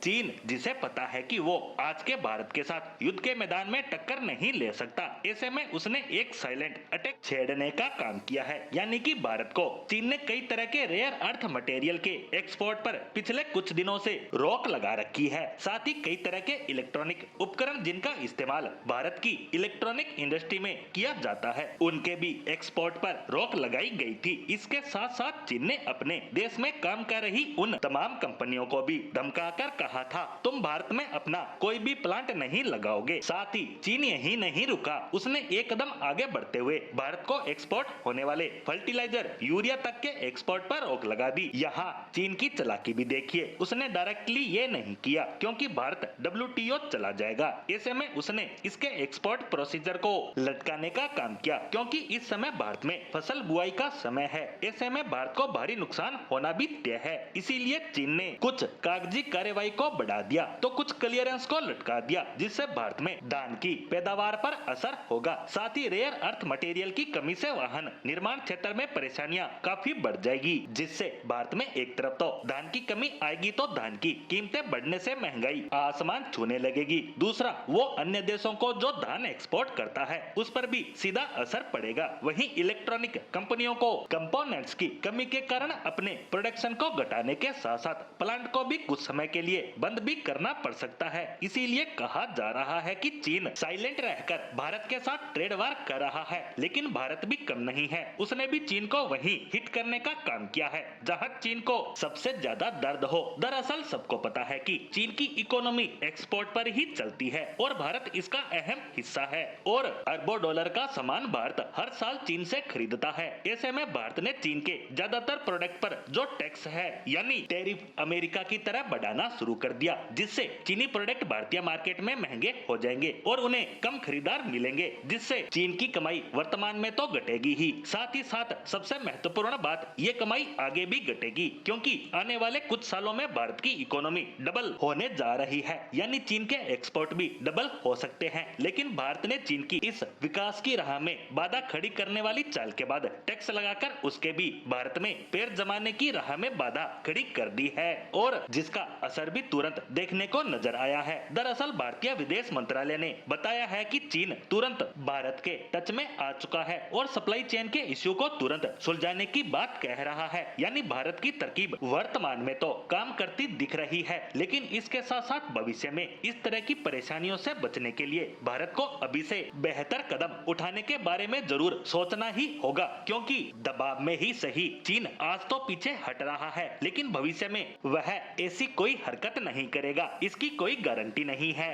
चीन जिसे पता है कि वो आज के भारत के साथ युद्ध के मैदान में टक्कर नहीं ले सकता, ऐसे में उसने एक साइलेंट अटैक छेड़ने का काम किया है। यानी कि भारत को चीन ने कई तरह के रेयर अर्थ मटेरियल के एक्सपोर्ट पर पिछले कुछ दिनों से रोक लगा रखी है। साथ ही कई तरह के इलेक्ट्रॉनिक उपकरण जिनका इस्तेमाल भारत की इलेक्ट्रॉनिक इंडस्ट्री में किया जाता है, उनके भी एक्सपोर्ट पर रोक लगाई गई थी। इसके साथ साथ चीन ने अपने देश में काम कर रही उन तमाम कंपनियों को भी धमकाकर कहा था, तुम भारत में अपना कोई भी प्लांट नहीं लगाओगे। साथ ही चीन यही नहीं रुका, उसने एक कदम आगे बढ़ते हुए भारत को एक्सपोर्ट होने वाले फर्टिलाइजर यूरिया तक के एक्सपोर्ट पर रोक लगा दी। यहाँ चीन की चालाकी भी देखिए, उसने डायरेक्टली ये नहीं किया क्योंकि भारत WTO चला जाएगा, ऐसे में उसने इसके एक्सपोर्ट प्रोसीजर को लटकाने का काम किया क्योंकि इस समय भारत में फसल बुआई का समय है। ऐसे में भारत को भारी नुकसान होना भी तय है, इसीलिए चीन ने कुछ कागजी कार्यवाही को बढ़ा दिया तो कुछ क्लियरेंस को लटका दिया, जिससे भारत में धान की पैदावार पर असर होगा। साथ ही रेयर अर्थ मटेरियल की कमी से वाहन निर्माण क्षेत्र में परेशानियां काफी बढ़ जाएगी, जिससे भारत में एक तरफ तो धान की कमी आएगी तो धान की कीमतें बढ़ने से महंगाई आसमान छूने लगेगी, दूसरा वो अन्य देशों को जो धान एक्सपोर्ट करता है उस पर भी सीधा असर पड़ेगा। वहीं इलेक्ट्रॉनिक कंपनियों को कंपोनेंट्स की कमी के कारण अपने प्रोडक्शन को घटाने के साथ साथ प्लांट को भी कुछ समय के लिए बंद भी करना पड़ सकता है। इसीलिए कहा जा रहा है कि चीन साइलेंट रहकर भारत के साथ ट्रेड वार कर रहा है, लेकिन भारत भी कम नहीं है, उसने भी चीन को वहीं हिट करने का काम किया है जहां चीन को सबसे ज्यादा दर्द हो। दरअसल सबको पता है कि चीन की इकोनॉमी एक्सपोर्ट पर ही चलती है और भारत इसका अहम हिस्सा है और अरबों डॉलर का सामान भारत हर साल चीन से खरीदता है। ऐसे में भारत ने चीन के ज्यादातर प्रोडक्ट पर जो टैक्स है यानी टैरिफ अमेरिका की तरह बढ़ाना शुरू कर दिया, जिससे चीनी प्रोडक्ट भारतीय मार्केट में महंगे हो जाएंगे और उन्हें कम खरीदार मिलेंगे, जिससे चीन की कमाई वर्तमान में तो घटेगी ही, साथ ही साथ सबसे महत्वपूर्ण बात ये कमाई आगे भी घटेगी क्योंकि आने वाले कुछ सालों में भारत की इकोनॉमी डबल होने जा रही है, यानी चीन के एक्सपोर्ट भी डबल हो सकते हैं। लेकिन भारत ने चीन की इस विकास की राह में बाधा खड़ी करने वाली चाल के बाद टैक्स लगाकर उसके भी भारत में पैर जमाने की राह में बाधा खड़ी कर दी है और जिसका असर भी तुरंत देखने को नजर आया है। दरअसल भारतीय विदेश मंत्रालय ने बताया है कि चीन तुरंत भारत के टच में आ चुका है और सप्लाई चेन के इश्यू को तुरंत सुलझाने की बात कह रहा है, यानी भारत की तरकीब वर्तमान में तो काम करती दिख रही है, लेकिन इसके साथ साथ भविष्य में इस तरह की परेशानियों से बचने के लिए भारत को अभी से बेहतर कदम उठाने के बारे में जरूर सोचना ही होगा क्योंकि दबाव में ही सही चीन आज तो पीछे हट रहा है, लेकिन भविष्य में वह ऐसी कोई हरकत नहीं करेगा, इसकी कोई गारंटी नहीं है।